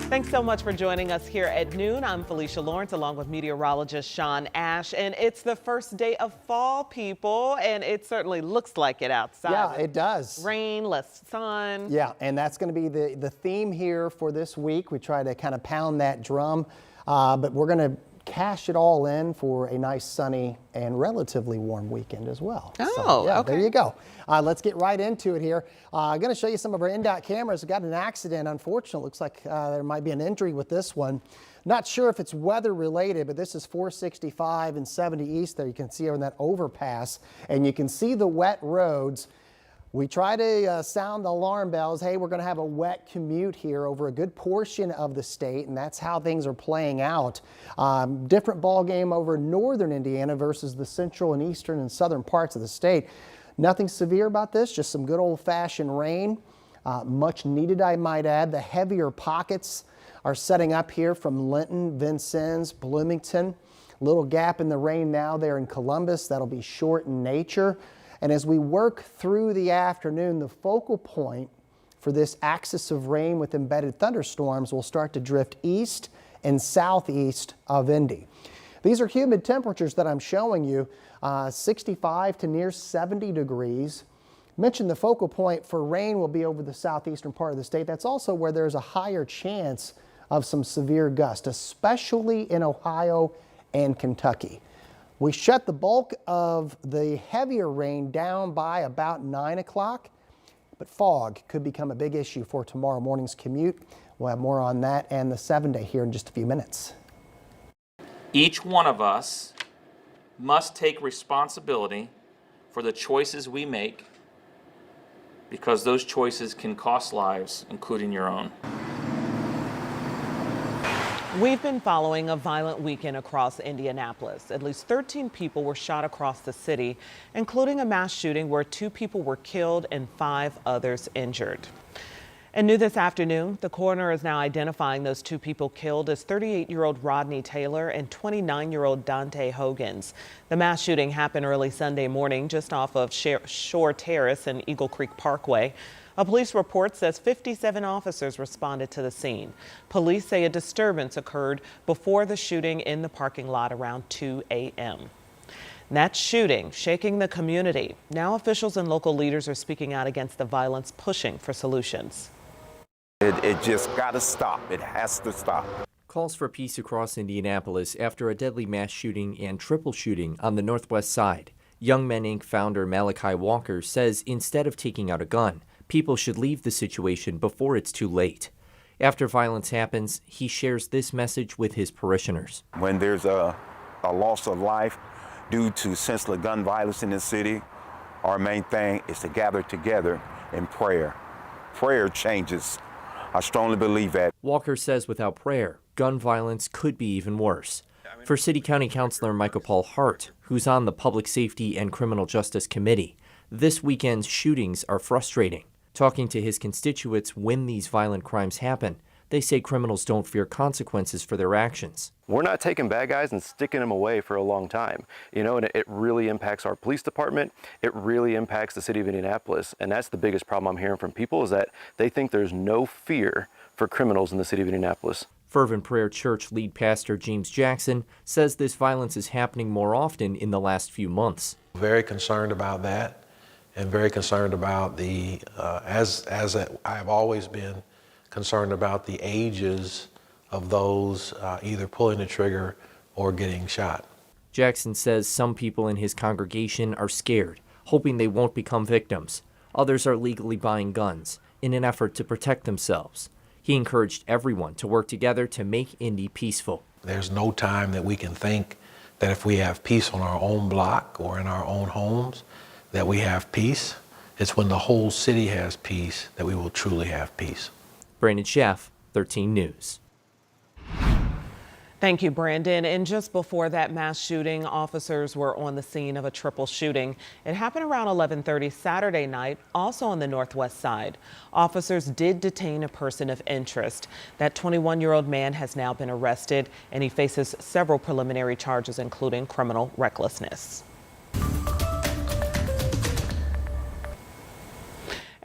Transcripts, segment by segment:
Thanks so much for joining us here at noon. I'm Felicia Lawrence along with meteorologist Sean Ash, and it's the first day of fall, people, and it certainly looks like it outside. Yeah, it does. Rain, less sun. Yeah, and that's going to be the theme here for this week. We try to kind of pound that drum, but we're going to cash it all in for a nice sunny and relatively warm weekend as well. Oh, yeah, okay. There you go. Let's get right into it here. I'm going to show you some of our NDOT cameras. We got an accident, unfortunately. Looks like there might be an injury with this one. Not sure if it's weather related, but this is 465 and 70 East there. You can see on that overpass, and you can see the wet roads. We try to sound the alarm bells. Hey, we're going to have a wet commute here over a good portion of the state, and that's how things are playing out. Different ball game over northern Indiana versus the central and eastern and southern parts of the state. Nothing severe about this, just some good old-fashioned rain. Much needed, I might add. The heavier pockets are setting up here from Linton, Vincennes, Bloomington. Little gap in the rain now there in Columbus. That'll be short in nature. And as we work through the afternoon, the focal point for this axis of rain with embedded thunderstorms will start to drift east and southeast of Indy. These are humid temperatures that I'm showing you, 65 to near 70 degrees. Mentioned the focal point for rain will be over the southeastern part of the state. That's also where there's a higher chance of some severe gusts, especially in Ohio and Kentucky. We shut the bulk of the heavier rain down by about 9 o'clock, but fog could become a big issue for tomorrow morning's commute. We'll have more on that and the 7-day here in just a few minutes. Each one of us must take responsibility for the choices we make, because those choices can cost lives, including your own. We've been following a violent weekend across Indianapolis. At least 13 people were shot across the city, including a mass shooting where 2 people were killed and 5 others injured. And new this afternoon, the coroner is now identifying those 2 people killed as 38-year-old Rodney Taylor and 29-year-old Dante Hogans. The mass shooting happened early Sunday morning just off of Shore Terrace and Eagle Creek Parkway. A police report says 57 officers responded to the scene. Police say a disturbance occurred before the shooting in the parking lot around 2 a.m. That shooting shaking the community. Now officials and local leaders are speaking out against the violence, pushing for solutions. It just got to stop. It has to stop. Calls for peace across Indianapolis after a deadly mass shooting and triple shooting on the Northwest Side. Young Men Inc. founder Malachi Walker says instead of taking out a gun, people should leave the situation before it's too late. After violence happens, he shares this message with his parishioners. When there's a loss of life due to senseless gun violence in the city, our main thing is to gather together in prayer. Prayer changes. I strongly believe that. Walker says without prayer, gun violence could be even worse. For City County Councilor Michael Paul Hart, who's on the Public Safety and Criminal Justice Committee, this weekend's shootings are frustrating. Talking to his constituents when these violent crimes happen, they say criminals don't fear consequences for their actions. We're not taking bad guys and sticking them away for a long time, and it really impacts our police department. It really impacts the city of Indianapolis, and that's the biggest problem I'm hearing from people, is that they think there's no fear for criminals in the city of Indianapolis. Fervent Prayer Church lead pastor James Jackson says this violence is happening more often in the last few months. Very concerned about that, and very concerned about the, as I have always been, concerned about the ages of those either pulling the trigger or getting shot. Jackson says some people in his congregation are scared, hoping they won't become victims. Others are legally buying guns in an effort to protect themselves. He encouraged everyone to work together to make Indy peaceful. There's no time that we can think that if we have peace on our own block or in our own homes, that we have peace. It's when the whole city has peace that we will truly have peace. Brandon Schaff, 13 News. Thank you, Brandon. And just before that mass shooting, officers were on the scene of a triple shooting. It happened around 11:30 Saturday night, also on the Northwest Side. Officers did detain a person of interest. That 21-year-old man has now been arrested, and he faces several preliminary charges, including criminal recklessness.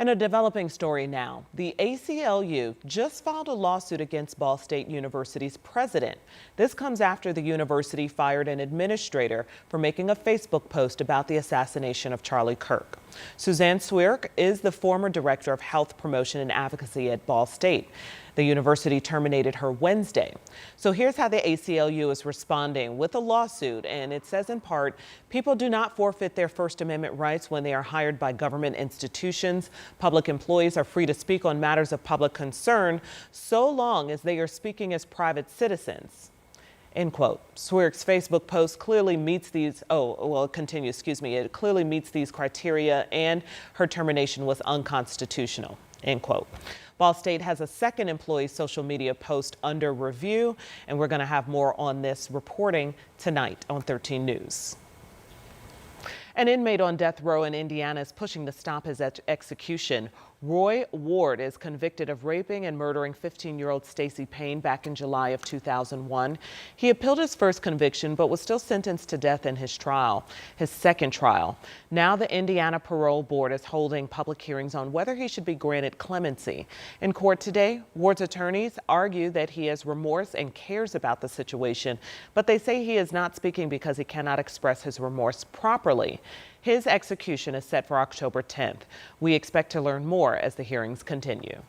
And a developing story now. The ACLU just filed a lawsuit against Ball State University's president. This comes after the university fired an administrator for making a Facebook post about the assassination of Charlie Kirk. Suzanne Swierk is the former director of health promotion and advocacy at Ball State. The university terminated her Wednesday. So here's how the ACLU is responding with a lawsuit, and it says in part, people do not forfeit their First Amendment rights when they are hired by government institutions. Public employees are free to speak on matters of public concern so long as they are speaking as private citizens. End quote. Swierk's Facebook post clearly meets these, it clearly meets these criteria, and her termination was unconstitutional. End quote. Ball State has a second employee's social media post under review, and we're going to have more on this reporting tonight on 13 News. An inmate on death row in Indiana is pushing to stop his execution. Roy Ward is convicted of raping and murdering 15-year-old Stacey Payne back in July of 2001. He appealed his first conviction but was still sentenced to death in his second trial. Now the Indiana Parole Board is holding public hearings on whether he should be granted clemency. In court today, Ward's attorneys argue that he has remorse and cares about the situation, but they say he is not speaking because he cannot express his remorse properly. His execution is set for October 10th. We expect to learn more as the hearings continue.